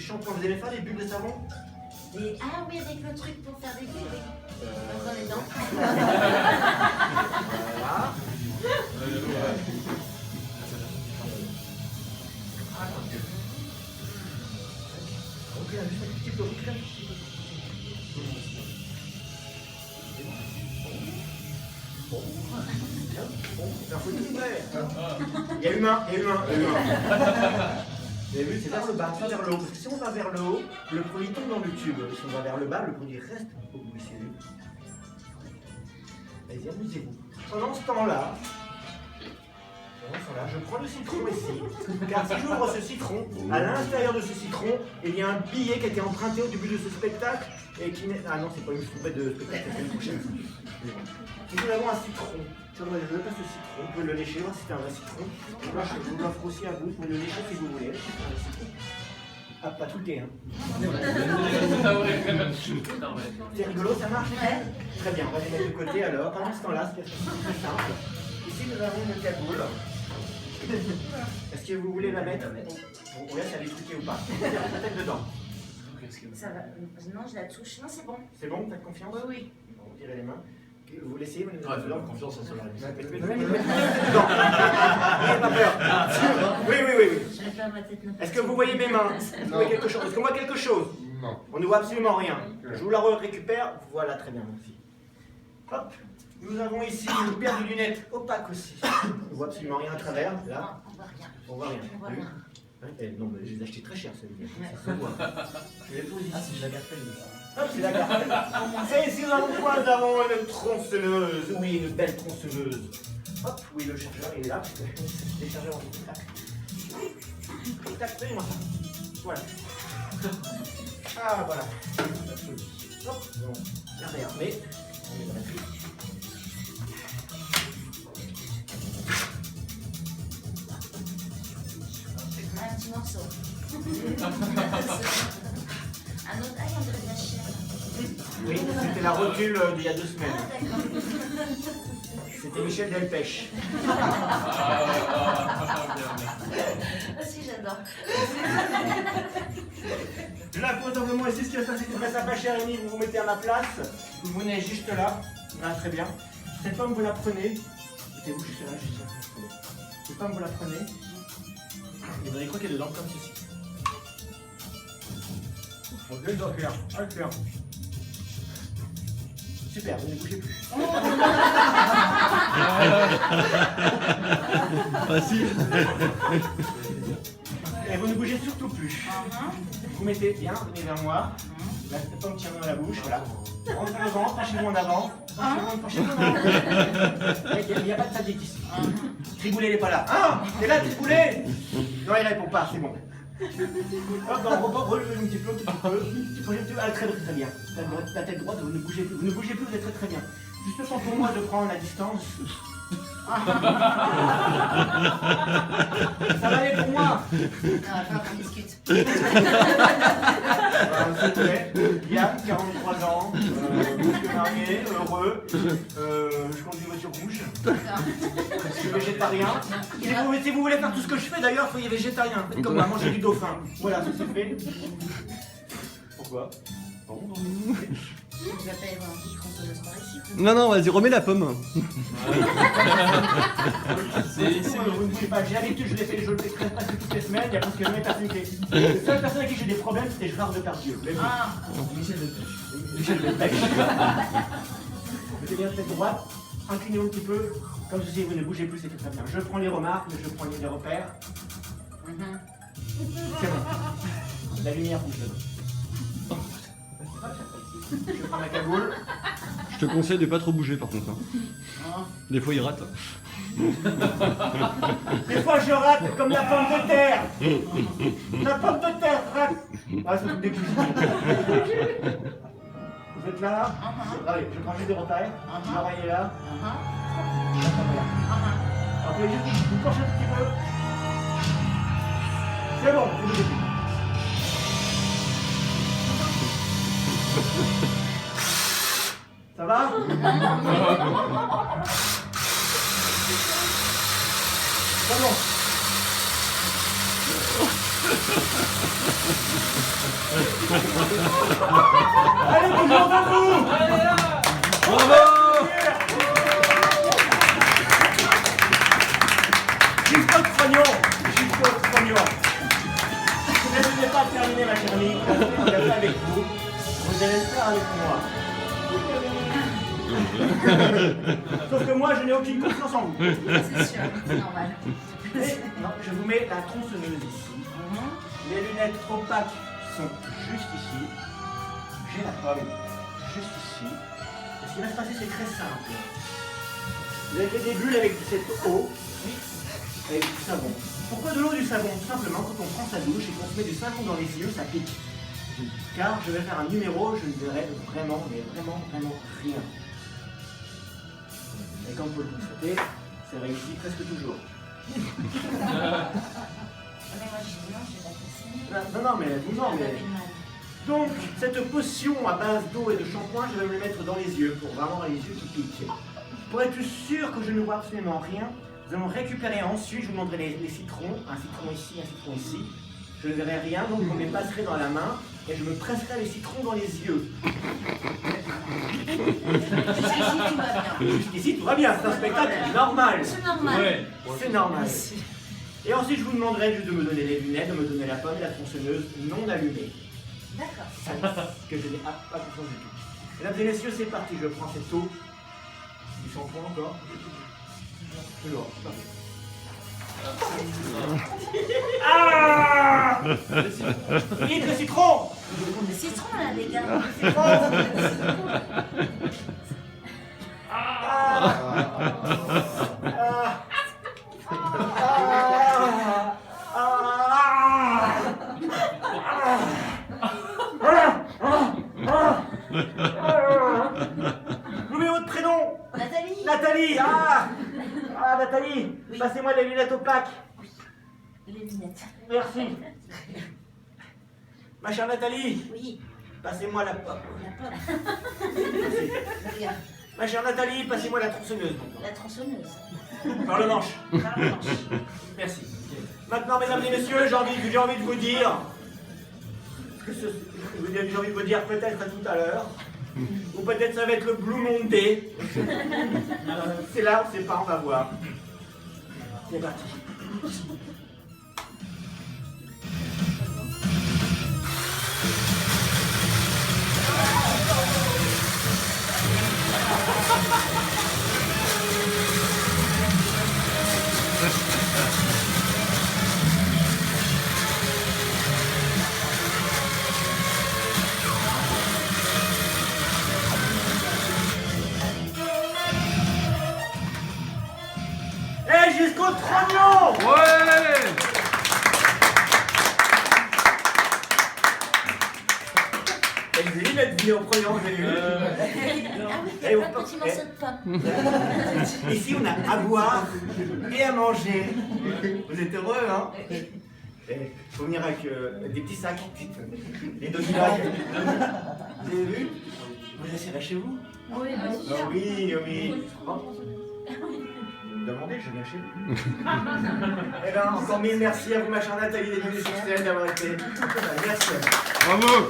shampoings, vous allez faire des bulles de savon? Ah oui, avec le truc pour faire des bulles, oui. Dans les dents. Voilà. Ok, juste un petit peu, recule un petit peu. Bon, bien, bon, c'est un faut tout faire. Il y a humain, il y a humain, il y a humain. Vous avez vu, c'est vers le bas, pas vers le haut. Parce que si on va vers le haut, le produit tombe dans le tube. Si on va vers le bas, le produit reste au bout ici. Allez-y, amusez-vous. Pendant ce temps-là, je prends le citron ici, car si j'ouvre ce citron, à l'intérieur de ce citron, il y a un billet qui a été emprunté au début de ce spectacle et qui n'est... Ah non, c'est pas une trompette de spectacle, c'est une prochaine. Si nous avons un citron, je ne pas ce citron, vous pouvez le lécher, voir si c'est un vrai citron. Là, je vous l'offre aussi à vous, vous pouvez le lécher si vous voulez. Ah, pas tout le thé, hein. C'est rigolo, ça marche? Très bien, on va les mettre de côté alors. Pendant ce temps-là, c'est très simple. Ici, nous avons une cagoule. Est-ce que vous voulez la mettre? Bon, on regarde si elle est truquée ou pas. La tête dedans. Ça va. Non, je la touche. Non, c'est bon. C'est bon? T'as confiance? Oui, oui. Bon, vous tirez les mains. Vous laissez? Vous Ouais, fais-leur confiance à cela. N'ayez pas peur. Oui. Je vais faire ma tête. Est-ce que vous voyez mes mains? Vous voyez quelque chose? Est-ce qu'on voit quelque chose? Non. On ne voit absolument rien. Je vous la récupère. Voilà, très bien, merci. Hop. Nous avons ici une paire de lunettes opaques aussi. On ne voit absolument rien à travers. Là, On voit rien. on voit rien. On voit rien. Non, mais je les ai achetés très cher, ces lunettes. Ça se voit. Je les pose ici. Ah, c'est de la garpelle. Hop, c'est la carte. Et ici, nous avons quoi? Nous avons une tronçonneuse. Oui, une belle tronçonneuse. Hop, oui, le chargeur, il est là. Les chargeurs en tac. Tac, donnez-moi ça. Voilà. Ah, voilà. Hop, bon. Regardez, mais on met la batterie. Un petit morceau. Un autre. Ah, il y a de la chair. Oui, c'était la rotule d'il y a 2 Ah, semaines. d'accord. C'était Michel Delpech. Ah, si, j'adore. Là, pour simplement ici, ce qui va se passer, c'est que ça pas cher, Rémi, vous vous mettez à ma place. Vous venez juste là. Voilà, très bien. Cette pomme, vous la prenez. Mettez-vous juste là, juste là. Cette pomme, vous la prenez. Et vous allez croquer dedans, comme ceci. Ok, d'accord, clair. Ah, clair. Super, vous ne bougez plus. Facile. Et vous ne bougez surtout plus. Vous mettez bien, venez vers moi. La pomme tient dans la bouche, voilà. Rentrez le ventre, penchez-vous en avant. Penchez-vous en avant. Il n'y a pas de sadique ici. Triboulet, il n'est pas là. Ah, t'es là, Triboulet? Non, il répond pas, c'est bon. Hop, relevez un petit peu, ah, très bien. La tête droite, vous ne bougez plus. Vous ne bougez plus, vous êtes très bien. Juste le temps pour moi de prendre la distance. Ça va aller pour moi. Attends, on discute. S'il vous plaît. Yann, 43 ans, monsieur marié, heureux. Je conduis une voiture rouge. Je suis végétarien. Si vous voulez faire tout ce que je fais d'ailleurs, soyez végétarien. Faites comme moi, mangez du dauphin. Voilà, ça c'est fait. Pourquoi? Vous appelez une petite tronçonneuse par ici. Non, vas-y, remets la pomme. Vous ne bougez pas, j'ai l'habitude, je le fais presque toutes les semaines, il y a presque jamais personne qui... La seule personne avec qui j'ai des problèmes, c'était Gérard Depardieu. Ah. Michel Delpech. Mettez bien tête droite, inclinez-vous un petit peu, comme ceci, vous ne bougez plus, c'est très bien. Je prends les remarques, je prends les repères. C'est bon. La lumière rouge là-bas. Je prends ma cagoule. Je te conseille de pas trop bouger par contre. Hein. Des fois il rate. Des fois je rate comme la pomme de terre. La pomme de terre rate. Ah, ça me dégoûte. Vous êtes là? Allez, je prends juste des repères. L'oreille est là. Après, juste vous penchez un petit peu. C'est bon, vous bougez plus. Ça va? C'est bon. Allez, toujours debout. Bravo! Jusqu'au trognon. Jusqu'au trognon. Je n'ai pas terminé ma journée. Je vais faire avec vous. Vous allez le faire avec moi. Sauf que moi, je n'ai aucune confiance en vous. C'est sûr, c'est normal. Et, non, je vous mets la tronçonneuse ici. Les lunettes opaques sont juste ici. J'ai la pomme juste ici. Et ce qui va se passer, c'est très simple. Vous avez fait des bulles avec cette eau, avec du savon. Pourquoi de l'eau du savon? Tout simplement, quand on prend sa douche et qu'on se met du savon dans les yeux, ça pique. Car je vais faire un numéro, je ne verrai vraiment, mais vraiment rien. Et comme vous le constatez, c'est réussi presque toujours. Mais moi, je dis non, je vais la cuisiner. Non, mais vous non, mais... Ça fait mal. Donc, cette potion à base d'eau et de shampoing, je vais me le mettre dans les yeux pour vraiment les yeux qui piquent. Pour être sûr que je ne vois absolument rien, nous allons récupérer ensuite, je vous montrerai les citrons, un citron ici, un citron ici. Je ne verrai rien, donc on me les passerait dans la main et je me presserai les citrons dans les yeux. Jusqu'ici, tout va bien. Jusqu'ici, tout va bien, c'est un spectacle normal. C'est normal. Ouais. C'est normal. Et ensuite, je vous demanderai juste de me donner les lunettes, de me donner la pomme et la tronçonneuse non allumée. D'accord. Que je n'ai pas confiance du tout. Mesdames et messieurs, c'est parti. Je prends cette eau. Du shampoing encore. De l'eau. Ah! Vite le citron! Le citron, là, les gars. J'oublie votre prénom! Nathalie. Nathalie! Nathalie! Oui. Passez-moi les lunettes opaques! Les lunettes. Merci! Ma chère Nathalie! Oui, Passez-moi la pomme! la pomme. Merci. Regarde, Ma chère Nathalie, passez-moi la tronçonneuse. la tronçonneuse. Par le manche. Par la manche. Merci. Maintenant, mesdames et messieurs, j'ai envie de vous dire. J'ai envie de vous dire peut-être à tout à l'heure. Ou peut-être ça va être le Blue Monday. C'est là, on ne sait pas, on va voir. C'est parti. Et jusqu'au trognon! Ouais! Elle dit, il a dit au trognon, vous avez vu? Ah oui, il y a plein de petits morceaux de pomme. Ici, on a à boire et à manger. Vous êtes heureux, hein? Il faut venir avec des petits sacs, des doggy bags. Vous avez vu? Vous assurez chez vous? Oui, bien sûr. Ah oui, oui. Bon. Demandez, je viens chez vous. Eh bien, encore mille merci à vous, ma chère Nathalie, d'être venue sur scène, d'avoir été. Merci. Bravo!